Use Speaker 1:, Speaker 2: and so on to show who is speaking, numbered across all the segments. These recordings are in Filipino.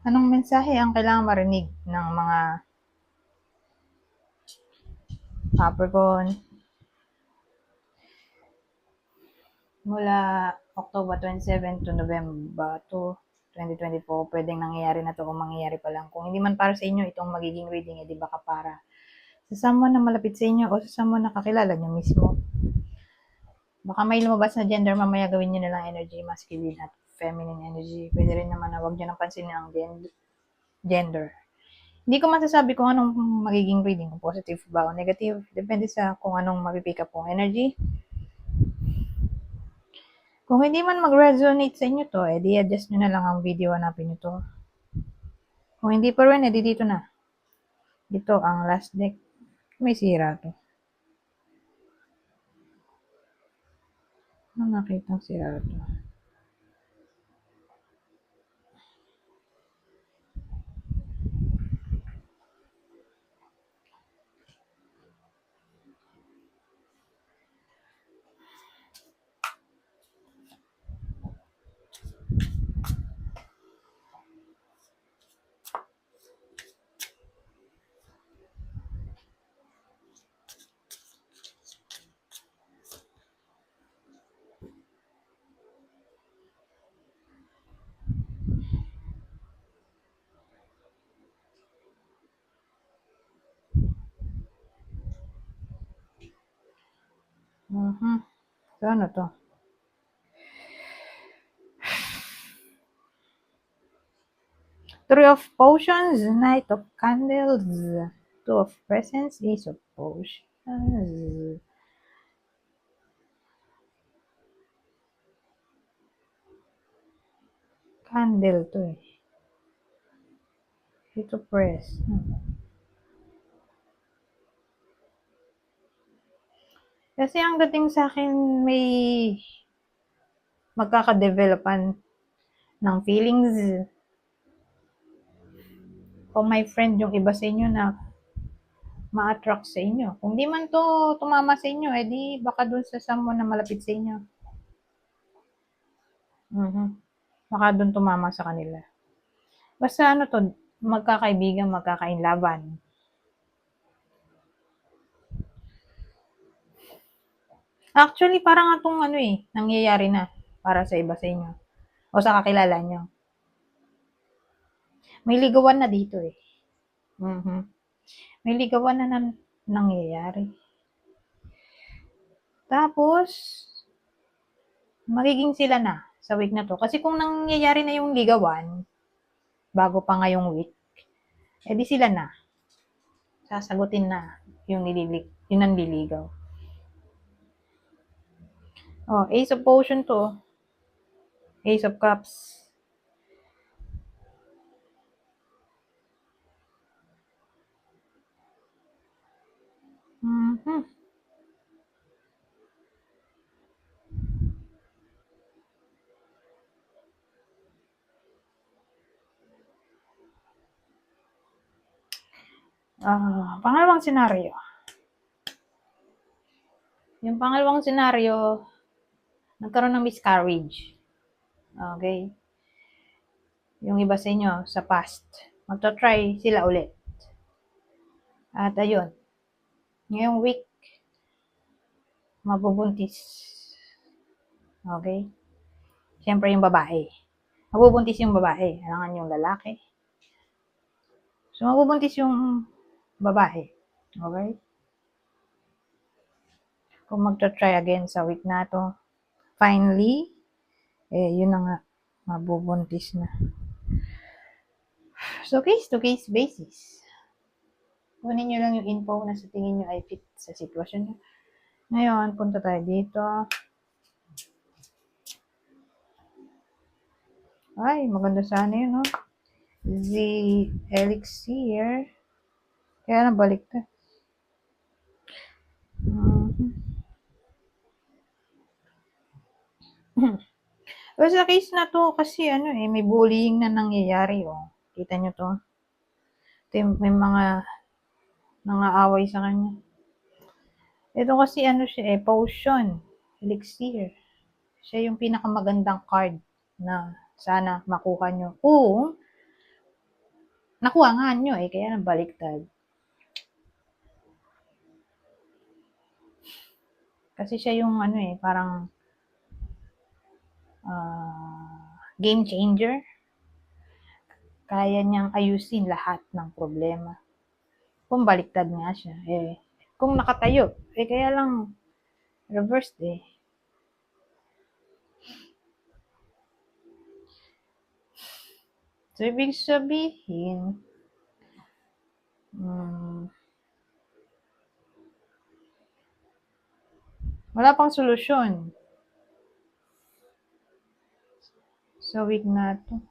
Speaker 1: Anong mensahe ang kailangang marinig ng mga Capricorn mula October 27 to November 2, 2024? Pwedeng nangyayari na to o mangyayari pa lang. Kung hindi man para sa inyo itong magiging reading, di baka para sa someone na malapit sa inyo o sa someone na kakilala nyo mismo. Baka may lumabas na gender, mamaya gawin nyo na lang energy, masculine at feminine energy. Pwede rin naman na huwag nyo nang pansinin ang gender. Hindi ko masasabi kung anong magiging reading, kung positive ba o negative. Depende sa kung anong mapipick up kong energy. Kung hindi man mag-resonate sa inyo to, edi adjust nyo na lang ang video, hanapin nyo to. Kung hindi pa rin, edi dito na. Ito ang last deck. May sira to. Ano nakitang sira to? So, ano to? Three of Potions, Knight of Candles, Two of Presents, Ace of Potions. Candle to eh. Ito press. Kasi ang dating sa akin, may magkakadevelopan ng feelings o my friend yung iba sa inyo na ma-attract sa inyo. Kung di man to tumama sa inyo, edi baka dun sa someone na malapit sa inyo. Baka dun tumama sa kanila. Basta ano to, magkakaibigan, magkakainlaban. Actually, parang atong ano eh, nangyayari na para sa iba sa inyo. O sa kakilala nyo. May ligawan na dito eh. May ligawan na nangyayari. Tapos, magiging sila na sa week na to. Kasi kung nangyayari na yung ligawan, bago pa ngayong week, edi sila na. Sasagutin na yung nanliligaw. Oh, Ace of Potion to. Ace of Cups. Pangalawang senaryo. Yung pangalawang senaryo, nagkaroon ng miscarriage. Okay? Yung iba sa inyo, sa past, magta-try sila ulit. At ayun, ngayong week, mabubuntis. Okay? Siyempre yung babae. Mabubuntis yung babae. Alangan yung lalaki. So, mabubuntis yung babae. Okay? Kung magta-try again sa week na to, finally, yun na nga, mabubuntis na. So, case-to-case basis. Kunin nyo lang yung info na sa tingin nyo ay fit sa sitwasyon nyo. Ngayon, punta tayo dito. Ay, maganda sana yun, no? The Elixir. Kaya nabalik to. Pero sa case na to, kasi ano eh, may bullying na nangyayari, oh. Kita nyo to? Ito yung, may mga nangaaway sa kanya. Ito kasi ano siya eh, potion, elixir. Siya yung pinakamagandang card na sana makuha nyo kung Nakuha nga nyo eh, kaya nabaliktad. Kasi siya yung ano eh, parang game changer. Kaya niyang ayusin lahat ng problema. Kung baliktad nga siya, eh, kung nakatayo, eh, kaya lang reversed eh. So, ibig sabihin, wala pang solusyon sa week na to.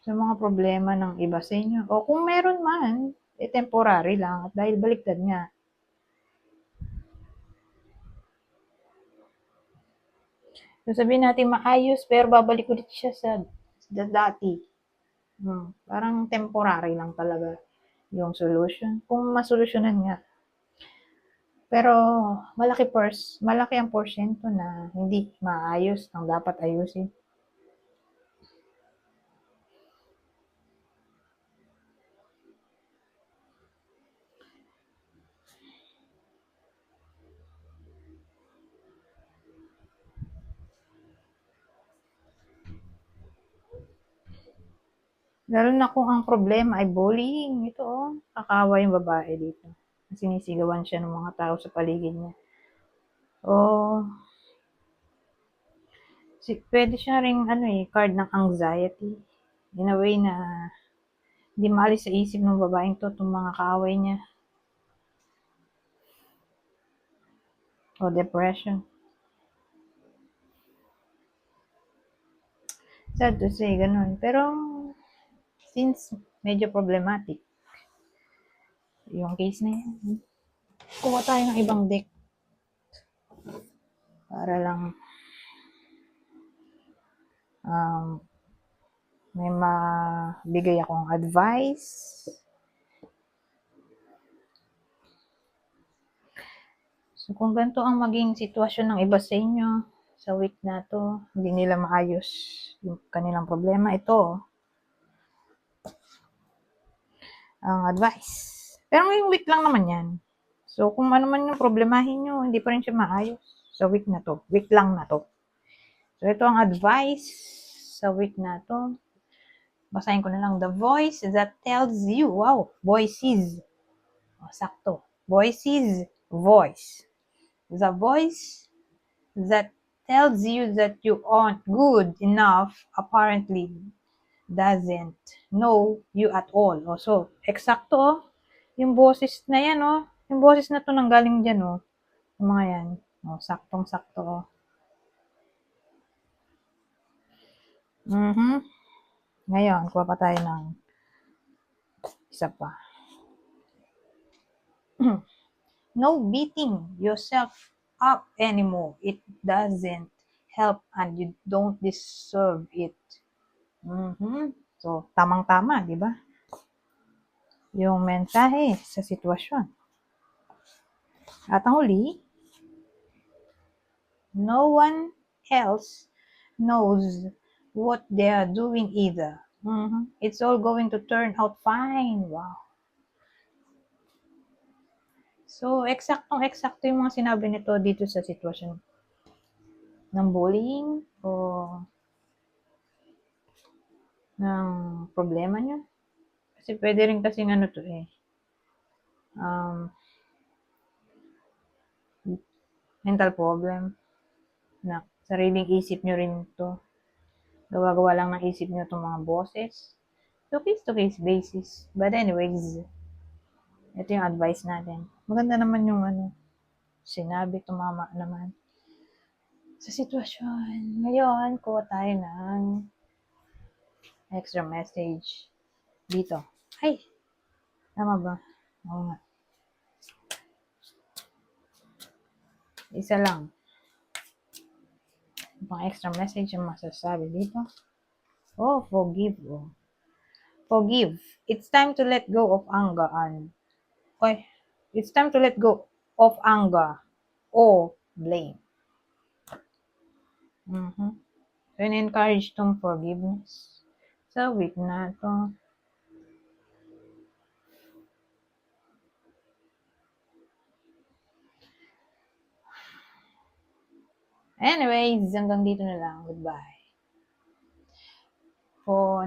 Speaker 1: Sa mga problema ng iba sa inyo. O kung meron man, eh, temporary lang. At dahil baliktad nga. So, sabihin natin maayos, pero babalik ulit siya sa dati. Parang temporary lang talaga yung solution. Kung masolusyonan nga. Pero malaki ang porsyento na hindi maayos ang dapat ayusin. Lalo na kung ang problema ay bullying. Ito oh, kakawa yung babae dito. Sinisigawan siya ng mga tao sa paligid niya. Oh, pwede siya ring ano eh, card ng anxiety. In a way na hindi maalis sa isip ng babaeng to itong mga kaaway niya. O depression. Sad to say, ganun. Pero, since medyo problematic yung case na yan, kuha tayo ng ibang deck para lang may mabigay akong advice. So, kung ganito ang maging sitwasyon ng iba sa inyo sa week na to, hindi nila maayos yung kanilang problema, ito ang advice. Pero ngayong week lang naman yan. So, kung ano man yung problemahin nyo, hindi pa rin siya maayos sa week na to. Week lang na to. So, ito ang advice sa week na to. Basahin ko na lang. The voice that tells you. Wow, voices. Oh, sakto. Voices, voice. The voice that tells you that you aren't good enough apparently doesn't know you at all. Oh, so, eksakto oh. Yung boses na yan oh. Yung boses na to nanggaling dyan oh. Yung mga yan. Oh, saktong-sakto oh. Ngayon, kuha pa tayo ng isa pa. No beating yourself up anymore. It doesn't help and you don't deserve it. So, tamang-tama, di ba? Yung mensahe sa sitwasyon. At ang huli, no one else knows what they are doing either. It's all going to turn out fine. Wow. So, eksaktong-eksakto yung mga sinabi nito dito sa sitwasyon ng bullying o ng problema nyo. Kasi pwede rin kasi ano to eh. Mental problem na sariling isip nyo rin to. Gawa-gawa lang ng isip nyo itong mga boses. So, case-to-case basis. But anyways, ito yung advice natin. Maganda naman yung sinabi, tumama naman sa sitwasyon. Ngayon, kuha tayo ng extra message dito. Ay! Tama ba? Oo nga. Isa lang. Pang extra message yung masasabi dito. Oh, forgive. Oh. Forgive. It's time to let go of anger and it's time to let go of anger or blame. So, in-encourage tong forgiveness. sa week na to. Anyways, hanggang dito na lang. Goodbye. For